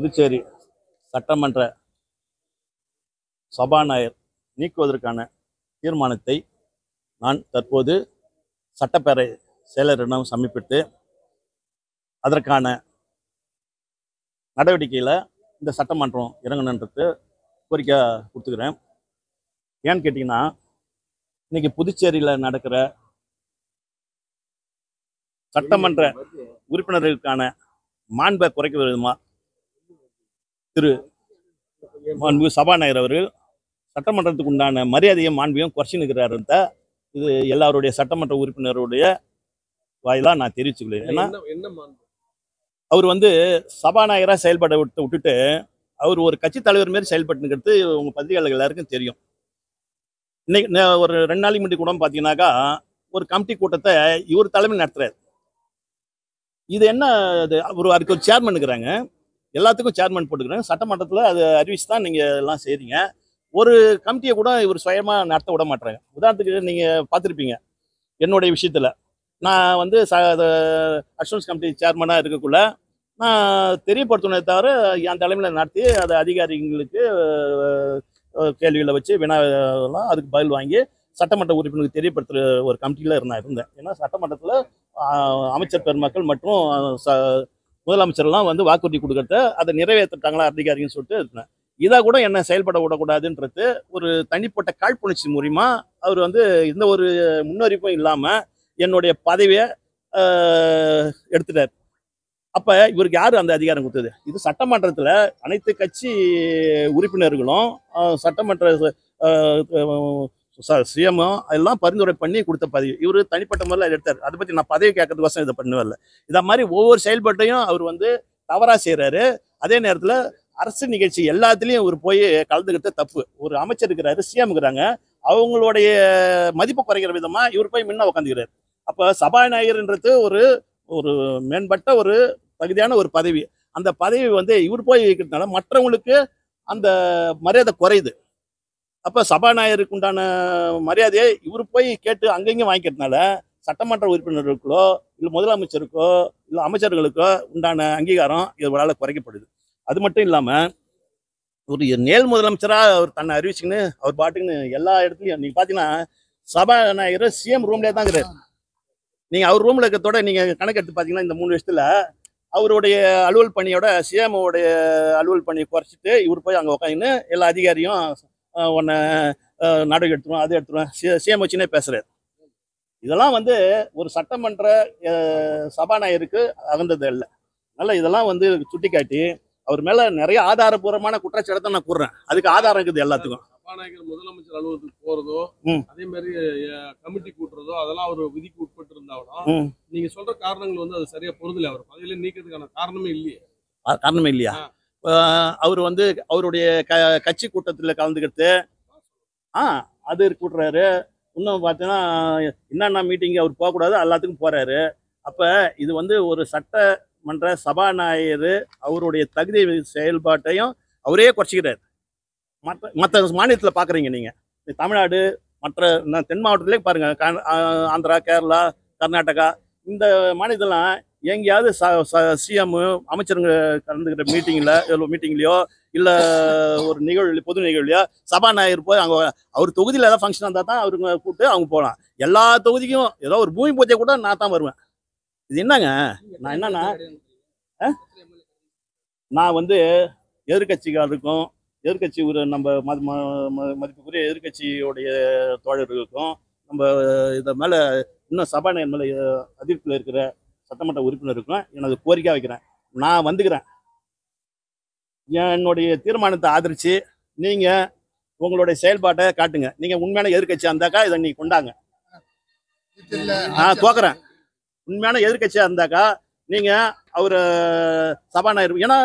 புதுச்சேரி சட்டமன்ற சபாநாயகர் நீக்குவதற்கான தீர்மானத்தை நான் தற்போது சட்டப்பேரவை செயலரிடம் சமர்ப்பித்து அதற்கான நடவடிக்கையில் இந்த சட்டமன்றம் இறங்கணுன்றது கோரிக்கை கொடுத்துக்கிறேன். ஏன்னு கேட்டிங்கன்னா, இன்னைக்கு புதுச்சேரியில் நடக்கிற சட்டமன்ற உறுப்பினர்களுக்கான மாண்பை குறைக்கும் விதமாக திரு சபாநாயகர் அவர்கள் சட்டமன்றத்துக்கு உண்டான மரியாதையும் மாண்பையும் குறைச்சினுக்கிறாரு. இது எல்லாருடைய சட்டமன்ற உறுப்பினருடைய வாயிலாக நான் தெரிவிச்சுக்கிறேன். ஏன்னா அவர் சபாநாயகராக செயல்பட விட்டுட்டு அவர் ஒரு கட்சி தலைவர் மாரி செயல்பட்டுங்கிறது உங்கள் பத்திரிகையாளர்கள் எல்லாருக்கும் தெரியும். இன்னைக்கு ஒரு 2 நாளைக்கு முன்னாடி கூட பார்த்தீங்கன்னாக்கா ஒரு கமிட்டி கூட்டத்தை இவர் தலைமையில் நடத்துறாரு. இது என்ன, அதுக்கு ஒரு சேர்மன் இருக்கிறாங்க, எல்லாத்துக்கும் சேர்மன் போட்டுக்கிறாங்க. சட்டமன்றத்தில் அது அறிவிச்சு தான் நீங்கள் எல்லாம் செய்கிறீங்க. ஒரு கமிட்டியை கூட இவர் சுயமாக நடத்த விட மாட்டுறாங்க. உதாரணத்துக்கு நீங்கள் பார்த்துருப்பீங்க, என்னுடைய விஷயத்தில் நான் அஷூரன்ஸ் கமிட்டி சேர்மனாக இருக்கக்குள்ள நான் தெரியப்படுத்தினதை தவிர என் தலைமையில் நடத்தி அதை அதிகாரிகளுக்கு கேள்விகளை வச்சு வினாலாம் அதுக்கு பதில் வாங்கி சட்டமன்ற உறுப்பினருக்கு தெரியப்படுத்துகிற ஒரு கமிட்டியில் இருந்தேன். ஏன்னா சட்டமன்றத்தில் அமைச்சர் பெருமக்கள் மற்றும் முதலமைச்சர்லாம் வாக்குறுதி கொடுக்கறத அதை நிறைவேற்றிட்டாங்களா அதிகாரின்னு சொல்லிட்டு இருந்தேன். இதாக கூட என்ன செயல்பட விடக்கூடாதுன்றது ஒரு தனிப்பட்ட காழ்ப்புணர்ச்சி மூலிமா அவர் எந்த ஒரு முன்னறிப்பும் இல்லாமல் என்னுடைய பதவியை எடுத்துட்டார். அப்போ இவருக்கு யார் அந்த அதிகாரம் கொடுத்தது? இது சட்டமன்றத்தில் அனைத்து கட்சி உறுப்பினர்களும் சட்டமன்ற சிஎம்மும் எல்லாம் பரிந்துரை பண்ணி கொடுத்த பதவி. இவர் தனிப்பட்ட முறையில் எடுத்தார். அதை பற்றி நான் பதவி கேட்கறதுக்கோசம் இதை பண்ணுவேன். இதை மாதிரி ஒவ்வொரு செயல்பாட்டையும் அவர் தவறாக செய்கிறாரு. அதே நேரத்தில் அரசு நிகழ்ச்சி எல்லாத்துலேயும் இவர் போய் கலந்துக்கிட்ட தப்பு. ஒரு அமைச்சர் இருக்கிறாரு, சிஎம் இருக்கிறாங்க, அவங்களுடைய மதிப்பு குறைக்கிற விதமாக இவர் போய் முன்ன உட்காந்துக்கிறார். அப்போ சபாநாயகர்ன்றது ஒரு ஒரு மேம்பட்ட ஒரு தகுதியான ஒரு பதவி. அந்த பதவி இவர் போய் இருக்கிறதுனால மற்றவங்களுக்கு அந்த மரியாதை குறையுது. அப்போ சபாநாயகருக்கு உண்டான மரியாதையை இவர் போய் கேட்டு அங்கங்கேயும் வாங்கிக்கிறதுனால சட்டமன்ற உறுப்பினர்களுக்கோ இல்லை முதலமைச்சருக்கோ இல்லை அமைச்சர்களுக்கோ உண்டான அங்கீகாரம் இவரால் குறைக்கப்படுது. அது மட்டும் இல்லாமல் ஒரு நேல் முதலமைச்சராக அவர் தன்னை அறிவிச்சுன்னு அவர் பாட்டுக்குன்னு எல்லா இடத்துலையும் நீங்கள் பார்த்தீங்கன்னா சபாநாயகர் சிஎம் ரூம்லேயே தான் இருக்கிறார். நீங்கள் அவர் ரூமில் இருக்கிறதோட நீங்கள் கணக்கெடுத்து பார்த்தீங்கன்னா இந்த 3 வருஷத்தில் அவருடைய அலுவல் பணியோட சிஎம்ஓடைய அலுவல் பணியை குறைச்சிட்டு இவர் போய் அங்கே உட்காந்துன்னு எல்லா அதிகாரியும் உன்னை நடவடிக்கை எடுத்துருவோம், அது எடுத்துருவேன், சிஎம் வச்சுன்னே பேசுகிறார். இதெல்லாம் ஒரு சட்டமன்ற சபாநாயகருக்கு அகந்தது இல்லை. அதனால் இதெல்லாம் சுட்டி காட்டி அவர் மேலே நிறைய ஆதாரபூர்வமான குற்றச்சாட்டை நான் கூறுறேன். அதுக்கு ஆதாரம் இருக்குது எல்லாத்துக்கும். சபாநாயகர் முதலமைச்சர் அலுவலகத்துக்கு போறதோ அதே மாதிரி கமிட்டி கூட்டுறதோ அதெல்லாம் அவர் விதிக்கு உட்பட்டு இருந்தாலும் நீங்க சொல்ற காரணங்கள் அது சரியா பொருந்தல. அவர் பதவியில நீக்கிறதுக்கான காரணமே இல்லையா? அவர் அவருடைய கட்சி கூட்டத்தில் கலந்துக்கிட்டு அது கூட்டுறாரு. இன்னும் பார்த்தீங்கன்னா என்னென்ன மீட்டிங் அவர் போகக்கூடாது எல்லாத்துக்கும் போறாரு. அப்போ இது ஒரு சட்டமன்ற சபாநாயகர் அவருடைய தகுதி செயல்பாட்டையும் அவரே குறைச்சிக்கிறார். மற்ற மாநிலத்தில் பார்க்குறீங்க நீங்கள், தமிழ்நாடு மற்ற தென் மாவட்டத்திலே பாருங்கள், ஆந்திரா, கேரளா, கர்நாடகா, இந்த மாநிலத்தெல்லாம் எங்கேயாவது சிஎம் அமைச்சருங்க கலந்துக்கிற மீட்டிங்லையோ இல்லை ஒரு நிகழ்வு பொது நிகழ்வுலையோ சபாநாயகர் போய் அங்கே அவர் தொகுதியில் ஏதாவது ஃபங்க்ஷன் இருந்தால் தான் அவருங்க கூப்பிட்டு அவங்க போகலாம். எல்லா தொகுதிக்கும் ஏதோ ஒரு பூமி பூஜை கூட நான் தான் வருவேன். இது என்னங்க? நான் என்னன்னா நான் எதிர்கட்சிக்காரருக்கும் எதிர்கட்சி நம்ம மதிப்புக்குரிய எதிர்கட்சியோடைய தோழர்களுக்கும் நம்ம இதை மேலே இன்னும் சபாநாயகர் மேலே அதிருப்தியில் இருக்கிற சட்டமன்ற உறுப்பினருக்கும் எனது கோரிக்கை வைக்கிறேன். நான் வந்துக்கிறேன், என்னுடைய தீர்மானத்தை ஆதரித்து நீங்கள் உங்களுடைய செயல்பாட்டை காட்டுங்க. நீங்கள் உண்மையான எதிர்கட்சியாக இருந்தாக்கா இதை நீ கொண்டாங்க. நான் தோக்குறேன். உண்மையான எதிர்கட்சியாக இருந்தாக்கா நீங்கள் அவர் சபாநாயகர், ஏன்னா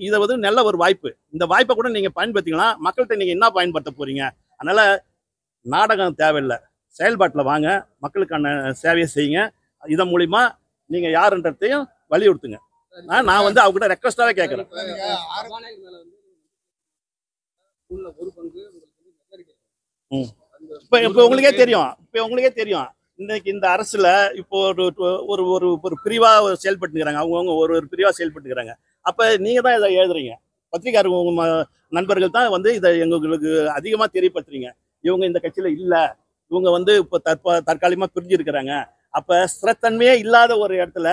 இதை நல்ல ஒரு வாய்ப்பு. இந்த வாய்ப்பை கூட நீங்கள் பயன்படுத்திக்கலாம். மக்கள்கிட்ட நீங்கள் என்ன பயன்படுத்த போகிறீங்க? அதனால் நாடகம் தேவையில்லை, செயல்பாட்டில் வாங்க, மக்களுக்கான சேவையை செய்யுங்க. இதன் மூலிமா நீங்கள் யாருன்றதையும் வலியுறுத்துங்க. நான் அவங்ககிட்ட ரெக்வஸ்டாகவே கேட்குறேன். இப்போ உங்களுக்கே தெரியும் இன்னைக்கு இந்த அரசுல இப்போ ஒரு பிரிவா செயல்பட்டுக்கிறாங்க. அவங்கவுங்க ஒரு பிரிவா செயல்பட்டுக்கிறாங்க. அப்ப நீங்க தான் இதை எழுதுறீங்க. பத்திரிகையாளர் உங்க நண்பர்கள் தான் வந்து இதை எங்களுக்கு அதிகமா தெரியப்படுத்துறீங்க. இவங்க இந்த கட்சியில இல்ல, இவங்க வந்து இப்ப தற்காலிகமா பிரிஞ்சு இருக்கிறாங்க. அப்ப ஸ்திரத்தன்மையே இல்லாத ஒரு இடத்துல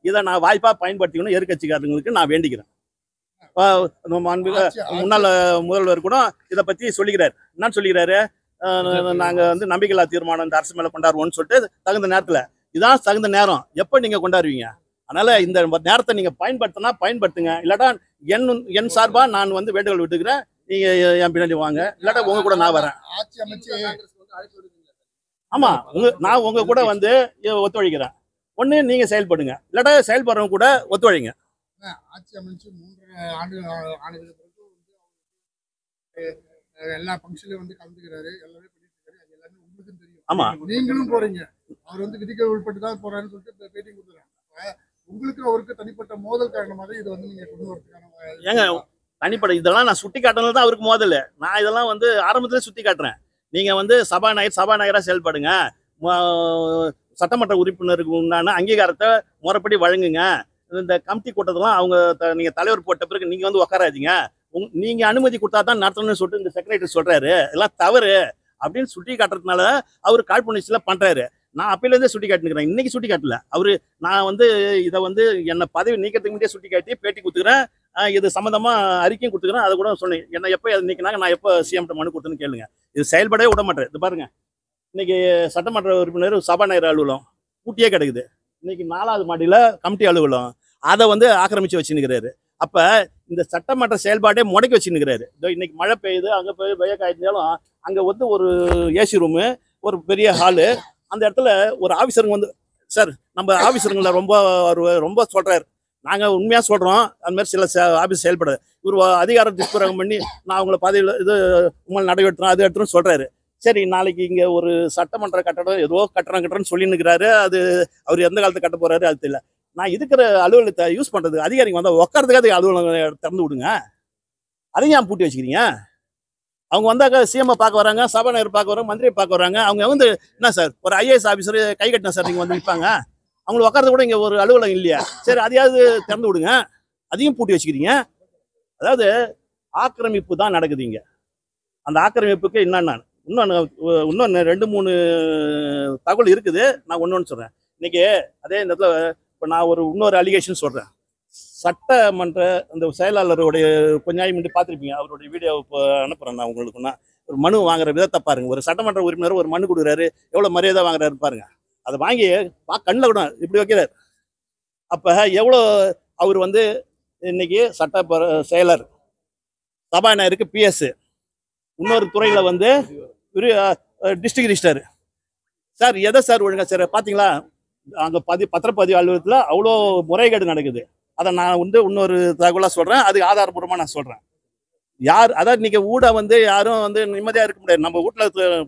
இதை நான் வாய்ப்பா பயன்படுத்திக்கணும் எதிர்கட்சிக்காரங்களுக்கு நான் வேண்டிக்கிறேன். முன்னாள் முதல்வர் கூட இதை பத்தி சொல்லிக்கிறார். என்னன்னு சொல்லிக்கிறாரு, நாங்க வந்து நம்பிக்கையில்லா தீர்மானம் இந்த அரசு மேல கொண்டாடுவோம்னு சொல்லிட்டு தகுந்த நேரத்துல இதான் தகுந்த நேரம். எப்ப நீங்க கொண்டாடுவீங்க? அதனால இந்த நேரத்தை நீங்க பயன்படுத்தினா பயன்படுத்துங்க. இல்லாட்டா என் சார்பா நான் வந்து வேண்டுகோள் விட்டுக்கிறேன். நீங்க என் பின்னாடி வாங்க, இல்லாட்டா உங்க கூட நான் வரேன். ஆட்சி அமைச்சு ஆமா, நான் உங்க கூட வந்து ஒத்துழைக்கிறேன். ஒண்ணு நீங்க செயல்படுங்க, இல்லாட்டா செயல்படுறவங்க கூட ஒத்துழைங்க. ஆட்சி அமைச்சு 3 ஆண்டுகளுக்கு பிறகு எல்லா ஃபங்க்ஷன்லயும் வந்து கலந்துக்கிறாரு, எல்லாமே பண்ணிட்டு இருக்காரு. அது எல்லாமே உங்களுக்கும் தெரியும். ஆமா, நீங்களும் போறீங்க. அவர் வந்து விதிக்க உட்பட்டு தான் போறாருன்னு சொல்லிட்டு பேட்டி கொடுத்துறாங்க. உங்களுக்கு அவருக்கு தனிப்பட்ட மோதல் காரணமாக இது வந்து நீங்க கொண்டு வரதுக்கான ஏங்க தனிப்படை இதெல்லாம் நான் சுட்டி காட்டுறது தான் அவருக்கு மோதல். நான் இதெல்லாம் வந்து ஆரம்பத்துல சுட்டி காட்டுறேன். நீங்க வந்து சபாநாயகரா செயல்படுங்க, சட்டமன்ற உறுப்பினருக்கு உண்டான அங்கீகாரத்தை முறைப்படி வழங்குங்க. இந்த கமிட்டி கூட்டத்தெல்லாம் அவங்க நீங்க தலைவர் போட்ட பிறகு நீங்க வந்து உட்காராதீங்க, நீங்க அனுமதி கொடுத்தா தான் நடத்தணும்னு சொல்லிட்டு இந்த செக்ரட்டரி சொல்றாரு. எல்லாம் தவறு அப்படின்னு சுட்டி காட்டுறதுனால அவர் காழ்ப்புணர்ச்சியில பண்றாரு. நான் அப்பையிலேருந்தே சுட்டி காட்டினுக்கிறேன், இன்னைக்கு சுட்டி காட்டல. அவரு நான் வந்து இதை வந்து என்னை பதவி நீக்கிறதுக்கு முன்னே சுட்டி காட்டி பேட்டி கொடுத்துக்கிறேன், இது சம்மந்தமா அறிக்கையும் கொடுத்துக்கிறேன். அதை கூட சொன்னேன், என்ன எப்போ நீக்கினாங்க, நான் எப்போ சிஎம்கிட்ட மனு கொடுத்தேன்னு கேளுங்க. இது செயல்படவே விட மாட்டேன். இது பாருங்க, இன்னைக்கு சட்டமன்ற உறுப்பினர் சபாநாயகர் அலுவலகம் பூட்டியே கிடக்குது. இன்னைக்கு 4வது மாடியில கமிட்டி அலுவலகம் அதை வந்து ஆக்கிரமிச்சு வச்சுன்னுக்கிறாரு. அப்ப இந்த சட்டமன்ற செயல்பாடே முடக்கி வச்சுன்னுக்கிறாரு. இன்னைக்கு மழை பெய்யுது, அங்க போய் வெய்ய காய்ச்சாலும் அங்க வந்து ஒரு ஏசி ரூமு, ஒரு பெரிய ஹாலு, அந்த இடத்துல ஒரு ஆஃபீஸருங்க வந்து, சார் நம்ம ஆஃபீஸருங்களை ரொம்ப சொல்றாரு. நாங்க உண்மையா சொல்றோம், அந்த மாதிரி சில ஆஃபீஸ் செயல்படாது. இவர் அதிகாரம் துஷ்பிரயோகம் பண்ணி நான் அவங்கள பதவியில் இது உங்களை நடவடிக்கிறோம் அது எடுத்துரும் சொல்றாரு. சரி, நாளைக்கு இங்க ஒரு சட்டமன்ற கட்டடம் ஏதோ கட்டுறோன்னு சொல்லினுக்கிறாரு. அது அவர் எந்த காலத்தை கட்ட போறாரு அது தெரியல. நான் இருக்கிற அலுவலகத்தை யூஸ் பண்றது அதிகாரிங்க வந்தா உட்காரதுக்காக அலுவலகம் திறந்து விடுங்க. அதையும் ஏன் பூட்டி வச்சுக்கிறீங்க? அவங்க வந்தாக்க சிஎம் பார்க்க வராங்க, சபாநாயகர் பார்க்க வராங்க, மந்திரியை பார்க்க வராங்க. அவங்க வந்து என்ன சார், ஒரு ஐஏஎஸ் ஆஃபீஸர் கை கட்டினா சார் நீங்க வந்து நிற்பாங்க, அவங்களுக்கு உட்காரது கூட இங்க ஒரு அலுவலகம் இல்லையா? சரி, அதையாவது திறந்து விடுங்க, அதையும் பூட்டி வச்சுக்கிறீங்க. அதாவது ஆக்கிரமிப்பு தான் நடக்குது இங்க. அந்த ஆக்கிரமிப்புக்கு இன்னொன்று 2-3 தகவல் இருக்குது. நான் ஒன்று சொல்றேன். இன்னைக்கு அதே நேரத்தில் இப்போ நான் இன்னொரு அலிகேஷன் சொல்றேன். சட்டமன்ற அந்த செயலாளருடைய கொஞ்ச நாள் முன்னாடி பார்த்துருப்பீங்க, அவருடைய வீடியோ இப்போ அனுப்புறேன் நான் உங்களுக்குன்னா. ஒரு மனு வாங்குற விதத்தை பாருங்க. ஒரு சட்டமன்ற உறுப்பினர் ஒரு மனு கொடுக்குறாரு, எவ்வளோ மரியாதை வாங்குறாரு பாருங்க. அதை வாங்கி கண்ணில் கூட இப்படி வைக்கிறார். அப்போ எவ்வளோ அவர் வந்து இன்னைக்கு சட்ட செயலர், சபாநாயகருக்கு பிஎஸ், இன்னொரு துறையில வந்து டிஸ்ட்ரிக்ட் ரிஜிஸ்டர். சார் எதை சார் ஒழுங்கா சார் பார்த்தீங்களா? அங்கே பத்திரப்பதிவு அலுவலகத்தில் அவ்வளோ முறைகேடு நடக்குது. அதை நான் வந்து இன்னொரு தகவலாக சொல்கிறேன், அதுக்கு ஆதாரபூர்வமாக நான் சொல்கிறேன். யார் அதாவது இன்னைக்கு ஊட வந்து யாரும் வந்து நிம்மதியாக இருக்க முடியாது. நம்ம வீட்டில்